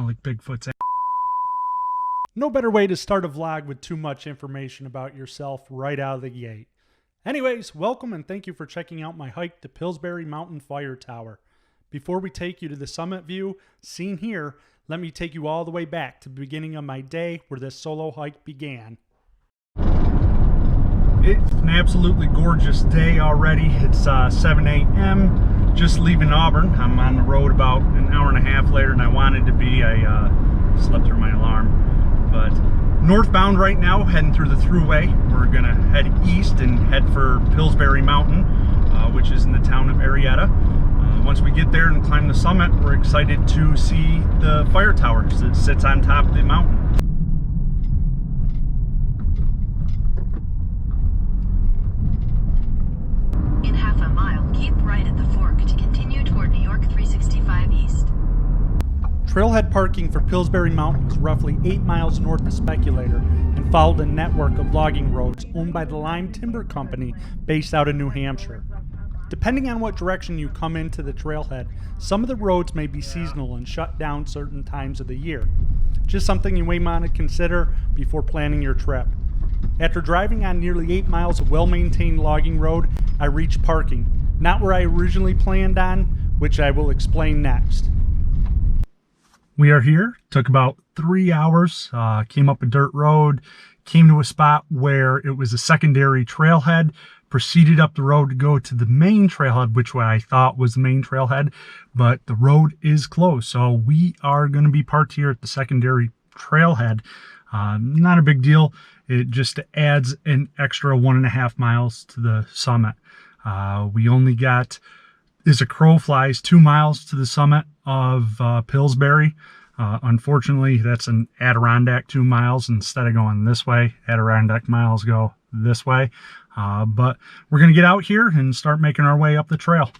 smell like Bigfoot's ass. No better way to start a vlog with too much information about yourself right out of the gate. Anyways, welcome and thank you for checking out my hike to Pillsbury Mountain Fire Tower. Before we take you to the summit view seen here, let me take you all the way back to the beginning of my day where this solo hike began. It's an absolutely gorgeous day already. It's 7 a.m. just leaving Auburn. I'm on the road about an hour and a half later than I wanted to be. I slept through my alarm. But northbound right now, heading through the thruway. We're gonna head east and head for Pillsbury Mountain, which is in the town of Arietta. Once we get there and climb the summit, we're excited to see the fire tower that sits on top of the mountain. In half a mile, keep right at the fork to continue toward New York 365 East. Trailhead parking for Pillsbury Mountain is roughly 8 miles north of Speculator and followed a network of logging roads owned by the Lime Timber Company based out of New Hampshire. Depending on what direction you come into the trailhead, some of the roads may be seasonal and shut down certain times of the year. Just something you may want to consider before planning your trip. After driving on nearly 8 miles of well-maintained logging road, I reached parking, not where I originally planned on, which I will explain next. We are here. Took about 3 hours. Came up a dirt road, came to a spot where it was a secondary trailhead, proceeded up the road to go to the main trailhead, which I thought was the main trailhead, but the road is closed. So we are going to be parked here at the secondary trailhead. Not a big deal. It just adds an extra 1.5 miles to the summit. We only got, as a crow flies, 2 miles to the summit of Pillsbury. Unfortunately, that's an Adirondack 2 miles. Instead of going this way, Adirondack miles go this way. But we're going to get out here and start making our way up the trail.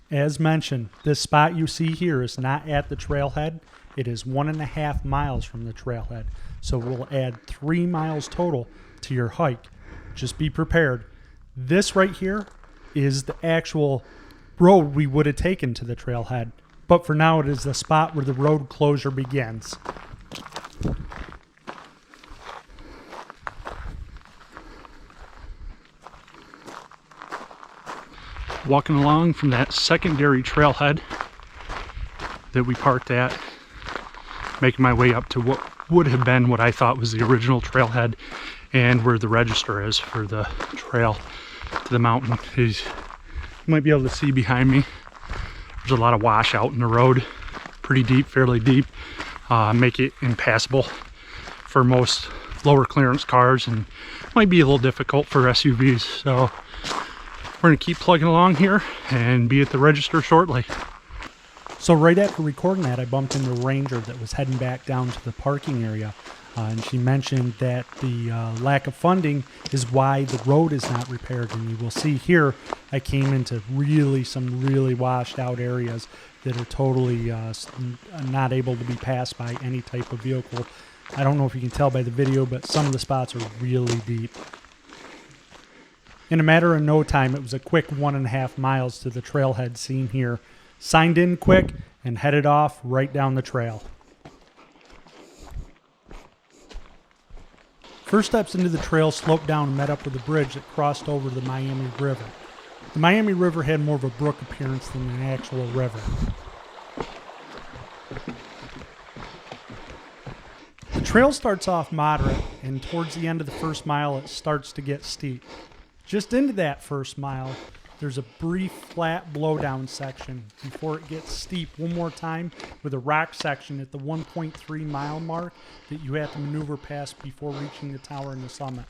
As mentioned, this spot you see here is not at the trailhead. It is 1.5 miles from the trailhead. So we'll add 3 miles total to your hike. Just be prepared. This right here is the actual road we would have taken to the trailhead. But for now, it is the spot where the road closure begins. Walking along from that secondary trailhead that we parked at, making my way up to what would have been what I thought was the original trailhead and where the register is for the trail to the mountain. You might be able to see behind me, there's a lot of washout in the road, pretty deep, fairly deep, make it impassable for most lower clearance cars and might be a little difficult for SUVs. So we're gonna keep plugging along here and be at the register shortly. So right after recording that, I bumped into a ranger that was heading back down to the parking area. And she mentioned that the lack of funding is why the road is not repaired. And you will see here, I came into some really washed out areas that are totally not able to be passed by any type of vehicle. I don't know if you can tell by the video, but some of the spots are really deep. In a matter of no time, it was a quick 1.5 miles to the trailhead seen here. Signed in quick and headed off right down the trail. First steps into the trail sloped down and met up with a bridge that crossed over the Miami River. The Miami River had more of a brook appearance than an actual river. The trail starts off moderate, and towards the end of the first mile it starts to get steep. Just into that first mile, there's a brief flat blowdown section before it gets steep one more time with a rock section at the 1.3 mile mark that you have to maneuver past before reaching the tower and the summit.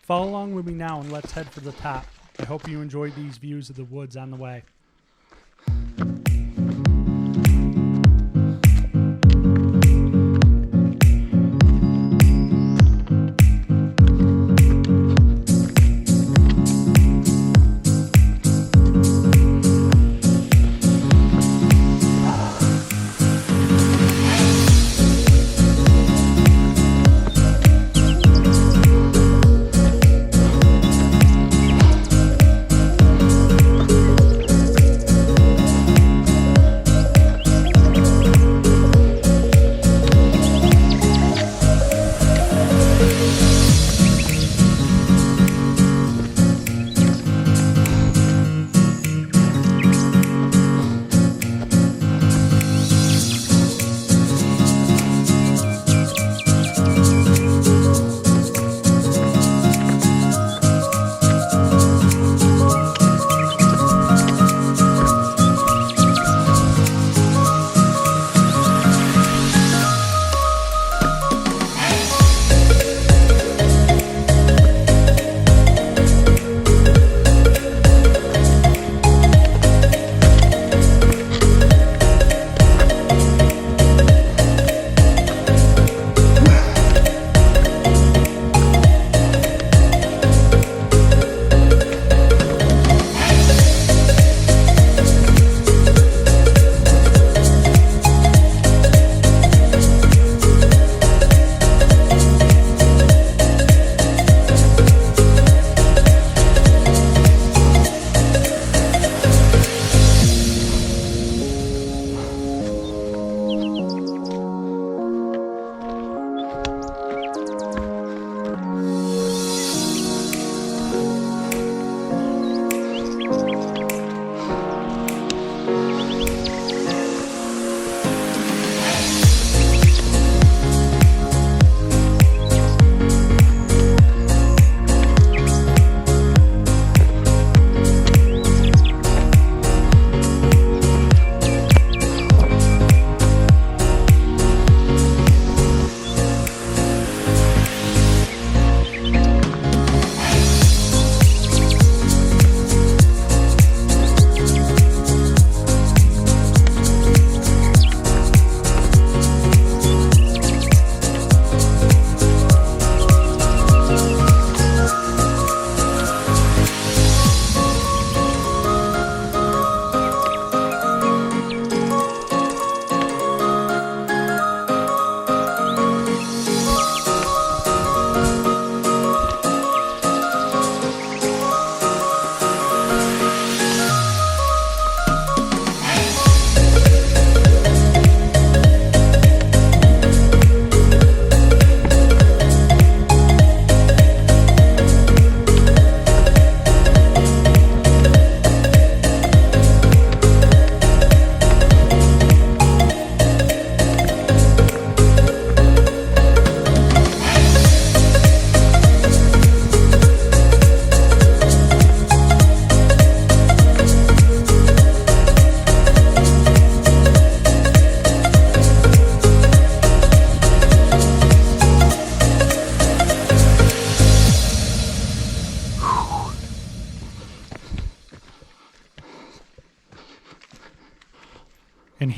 Follow along with me now and let's head for the top. I hope you enjoyed these views of the woods on the way.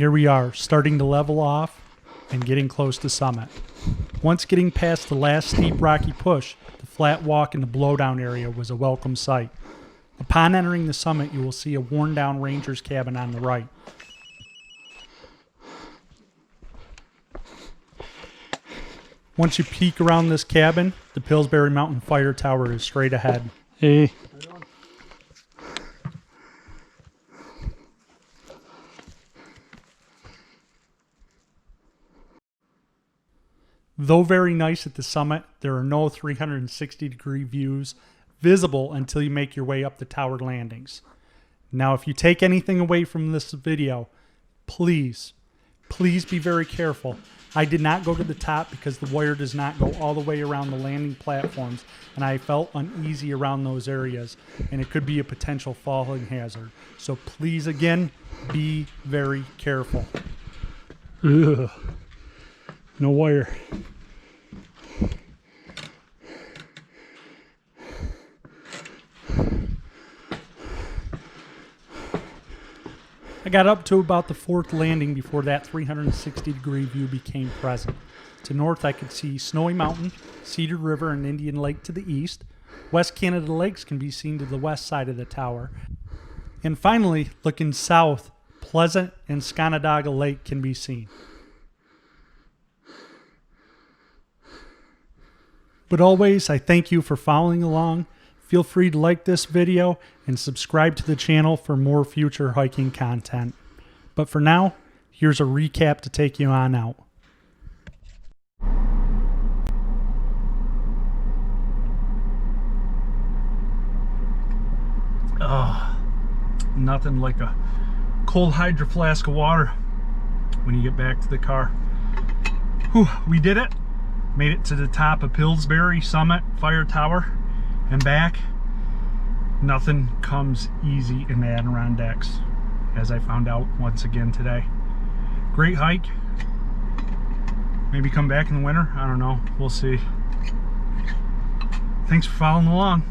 here we are, starting to level off and getting close to summit. Once getting past the last steep rocky push, the flat walk in the blowdown area was a welcome sight. Upon entering the summit, you will see a worn-down ranger's cabin on the right. Once you peek around this cabin, the Pillsbury Mountain Fire Tower is straight ahead. Hey. Though very nice at the summit, there are no 360-degree views visible until you make your way up the tower landings. Now, if you take anything away from this video, please be very careful. I did not go to the top because the wire does not go all the way around the landing platforms, and I felt uneasy around those areas, and it could be a potential falling hazard. So please, again, be very careful. Ugh. No wire. I got up to about the fourth landing before that 360-degree view became present. To north, I could see Snowy Mountain, Cedar River, and Indian Lake to the east. West Canada Lakes can be seen to the west side of the tower. And finally, looking south, Pleasant and Scanadaga Lake can be seen. But always, I thank you for following along. Feel free to like this video and subscribe to the channel for more future hiking content. But for now, here's a recap to take you on out. Oh, nothing like a cold hydro flask of water when you get back to the car. Whew, we did it. Made it to the top of Pillsbury Summit Fire Tower and back. Nothing comes easy in the Adirondacks, as I found out once again today. Great hike. Maybe come back in the winter. I don't know. We'll see. Thanks for following along.